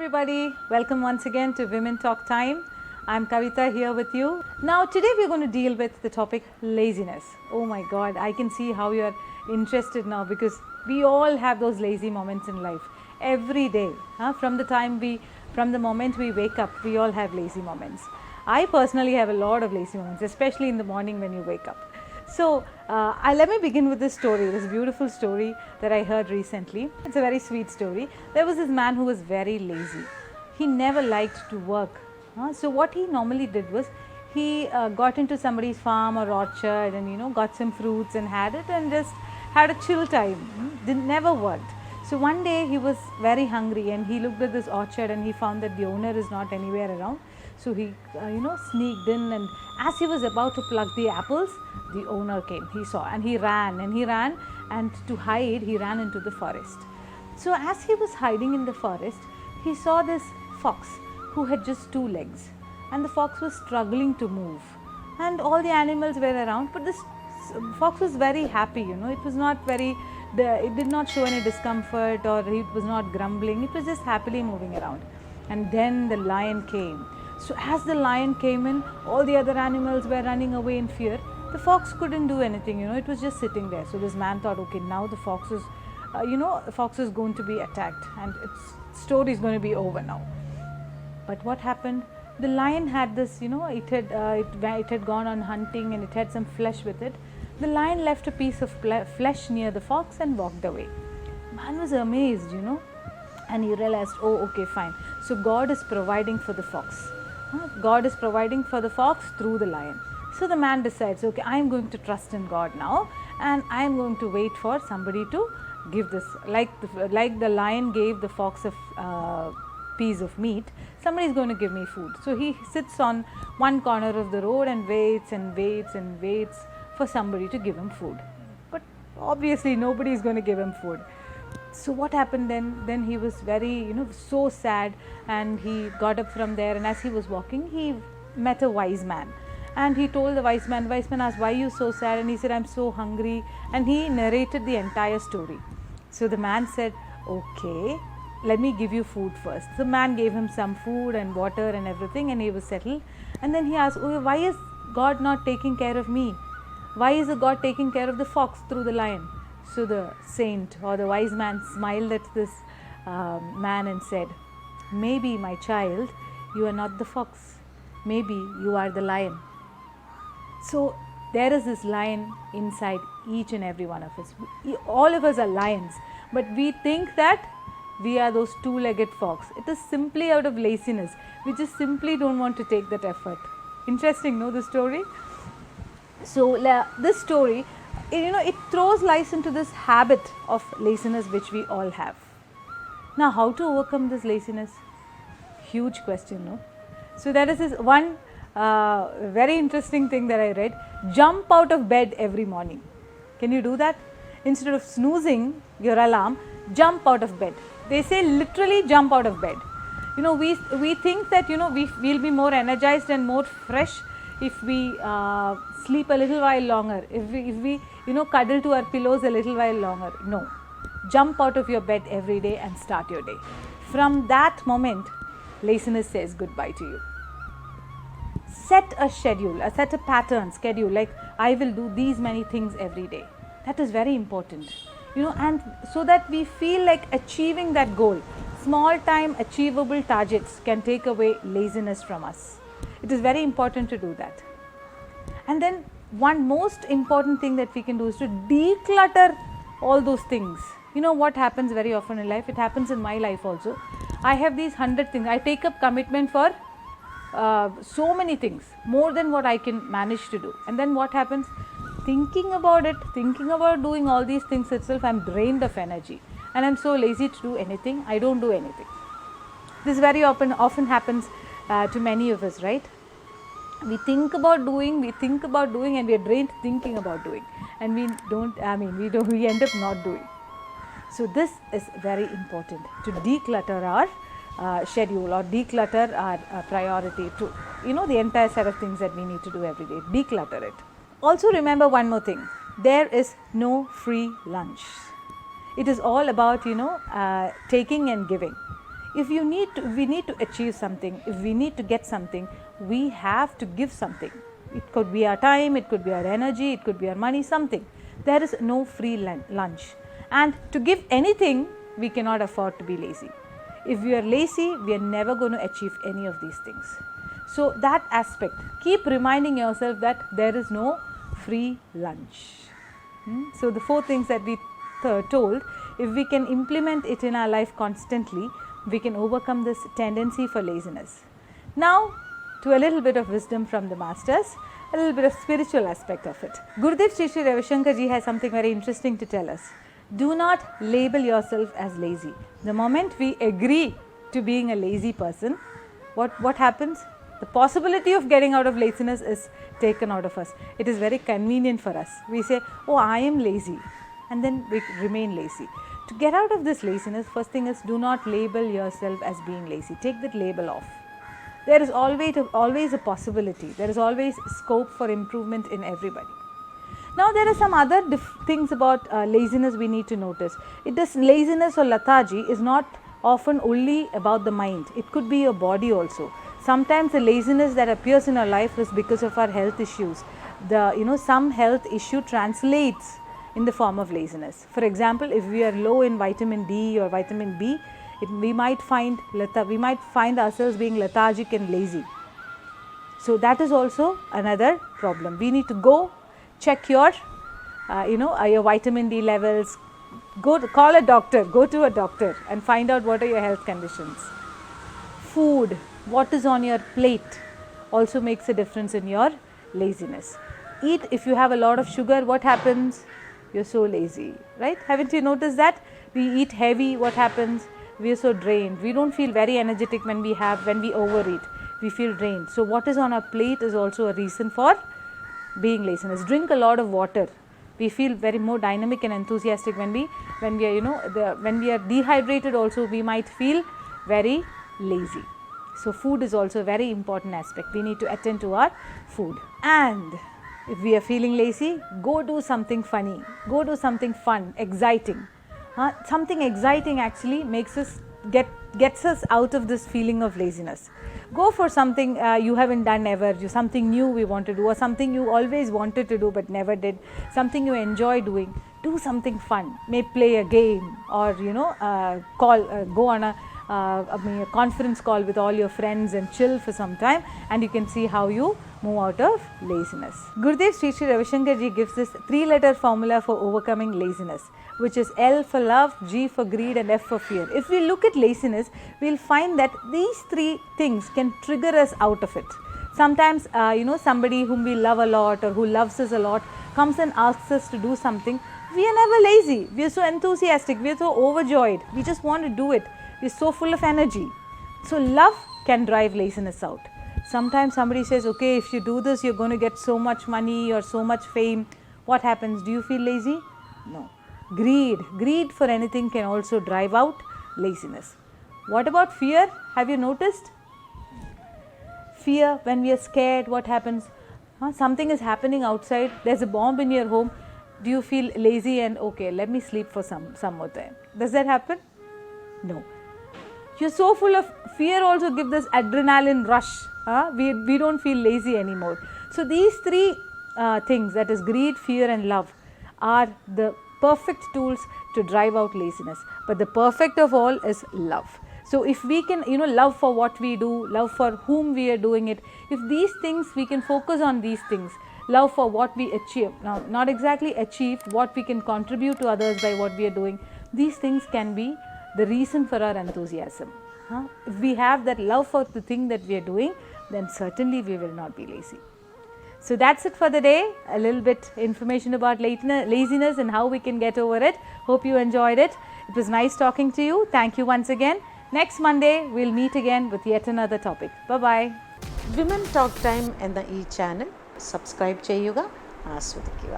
everybody, welcome once again to Women Talk Time. I'm Kavitha here with you. Now today we're going to deal with the topic laziness. Oh my god, I can see how you are interested now because we all have those lazy moments in life every day. From the moment we wake up, we all have lazy moments. I personally have a lot of lazy moments, especially in the morning when you wake up. So let me begin with this story, this beautiful story that I heard recently. It's a very sweet story. There was this man who was very lazy. He never liked to work. So what he normally did was he got into somebody's farm or orchard and got some fruits and had it and just had a chill time. Never worked. So one day he was very hungry and he looked at this orchard and he found that the owner is not anywhere around. So he sneaked in, and as he was about to pluck the apples, the owner came. He saw and he ran and to hide he ran into the forest. So as he was hiding in the forest, he saw this fox who had just two legs, and the fox was struggling to move, and all the animals were around, but this fox was very happy. It was not very, it did not show any discomfort or it was not grumbling. It was just happily moving around. And then the lion came. So as the lion came in, all the other animals were running away in fear. The fox couldn't do anything, it was just sitting there. So this man thought, okay, now the fox is, the fox is going to be attacked and its story is going to be over now. But what happened? The lion had this, it had gone on hunting and it had some flesh with it. The lion left a piece of flesh near the fox and walked away. Man was amazed, and he realized, oh, okay, fine. So God is providing for the fox. God is providing for the fox through the lion. So the man decides, okay, I am going to trust in God now, and I am going to wait for somebody to give this, like the lion gave the fox a piece of meat, somebody is going to give me food. So he sits on one corner of the road and waits and waits and waits for somebody to give him food. But obviously nobody is going to give him food. So what happened then? Then he was very, so sad, and he got up from there, and as he was walking, he met a wise man. And he told the wise man asked, why are you so sad? And he said, I'm so hungry. And he narrated the entire story. So the man said, okay, let me give you food first. The man gave him some food and water and everything, and he was settled. And then he asked, oh, why is God not taking care of me? Why is God taking care of the fox through the lion? So the saint or the wise man smiled at this man and said, maybe, my child, you are not the fox. Maybe you are the lion. So there is this lion inside each and every one of us. All of us are lions, but we think that we are those two-legged fox. It is simply out of laziness. We just simply don't want to take that effort. Interesting, no, the story? So this story, it throws light into this habit of laziness which we all have. Now, how to overcome this laziness? Huge question, no? So that is this one very interesting thing that I read. Jump out of bed every morning. Can you do that? Instead of snoozing your alarm, jump out of bed. They say literally jump out of bed. We think that we'll be more energized and more fresh if we sleep a little while longer, if we cuddle to our pillows a little while longer. No, jump out of your bed every day and start your day. From that moment, laziness says goodbye to you. Set a schedule, set a pattern, schedule, like I will do these many things every day. That is very important, and so that we feel like achieving that goal. Small time achievable targets can take away laziness from us. It is very important to do that. And then one most important thing that we can do is to declutter all those things. What happens very often in life, it happens in my life also. I have these 100 things. I take up commitment for so many things, more than what I can manage to do. And then what happens? Thinking about it, thinking about doing all these things itself, I am drained of energy. And I am so lazy to do anything, I don't do anything. This very often happens to many of us, right? We think about doing, and we are drained thinking about doing, and we end up not doing. So this is very important, to declutter our schedule or declutter our priority to, the entire set of things that we need to do every day, declutter it. Also remember one more thing, there is no free lunch. It is all about, taking and giving. If we need to achieve something, if we need to get something, we have to give something. It could be our time, it could be our energy, it could be our money, something. There is no free lunch. And to give anything, we cannot afford to be lazy. If we are lazy, we are never going to achieve any of these things. So that aspect, keep reminding yourself that there is no free lunch. So the 4 things that we told, if we can implement it in our life constantly, we can overcome this tendency for laziness. Now to a little bit of wisdom from the masters, a little bit of spiritual aspect of it. Gurudev Sri Sri Ravi Shankar ji has something very interesting to tell us. Do not label yourself as lazy. The moment we agree to being a lazy person, what happens? The possibility of getting out of laziness is taken out of us. It is very convenient for us. We say, oh, I am lazy, and then we remain lazy. To get out of this laziness, first thing is, do not label yourself as being lazy. Take that label off. There is always a possibility. There is always scope for improvement in everybody. Now there are some other things about laziness we need to notice. Laziness or lethargy is not often only about the mind. It could be your body also. Sometimes the laziness that appears in our life is because of our health issues. Some health issue translates in the form of laziness. For example, if we are low in vitamin D or vitamin B, we might find ourselves being lethargic and lazy. So that is also another problem. We need to go check your vitamin D levels. Call a doctor. Go to a doctor and find out what are your health conditions. Food, what is on your plate, also makes a difference in your laziness. Eat. If you have a lot of sugar, what happens? You're so lazy, right? Haven't you noticed that? We eat heavy, what happens? We are so drained. We don't feel very energetic when we overeat. We feel drained. So what is on our plate is also a reason for being laziness. Drink a lot of water. We feel very more dynamic and enthusiastic when we are dehydrated. Also, we might feel very lazy. So food is also a very important aspect. We need to attend to our food. And if we are feeling lazy, go do something funny. Go do something fun, exciting. Something exciting actually gets us out of this feeling of laziness. Go for something you haven't done ever, something new we want to do, or something you always wanted to do but never did, something you enjoy doing. Do something fun. May play a game, or go on a conference call with all your friends and chill for some time, and you can see how you move out of laziness. Gurudev Sri Sri Ravi Shankar ji gives this 3-letter formula for overcoming laziness, which is L for love, G for greed, and F for fear. If we look at laziness, we will find that these 3 things can trigger us out of it. Sometimes somebody whom we love a lot or who loves us a lot comes and asks us to do something. We are never lazy. We are so enthusiastic. We are so overjoyed. We just want to do it. We are so full of energy. So love can drive laziness out. Sometimes somebody says, okay, if you do this, you're going to get so much money or so much fame. What happens? Do you feel lazy? No. Greed for anything can also drive out laziness. What about fear? Have you noticed? Fear, when we are scared, what happens? Something is happening outside. There's a bomb in your home. Do you feel lazy and okay, let me sleep for some more time? Does that happen? No. You're so full of fear, also give this adrenaline rush. We don't feel lazy anymore. So these 3 things, that is greed, fear and love, are the perfect tools to drive out laziness. But the perfect of all is love. So if we can love for what we do, love for whom we are doing it, if these things, we can focus on these things, love for what we achieve, now not exactly achieve, what we can contribute to others by what we are doing, these things can be the reason for our enthusiasm. If we have that love for the thing that we are doing, then certainly we will not be lazy. So that's it for the day. A little bit information about laziness and how we can get over it. Hope you enjoyed it. It was nice talking to you. Thank you once again. Next Monday, we'll meet again with yet another topic. Bye-bye. Women Talk Time എന്ന ഈ channel subscribe ചെയ്യുക, ആസ്വദിക്കുക.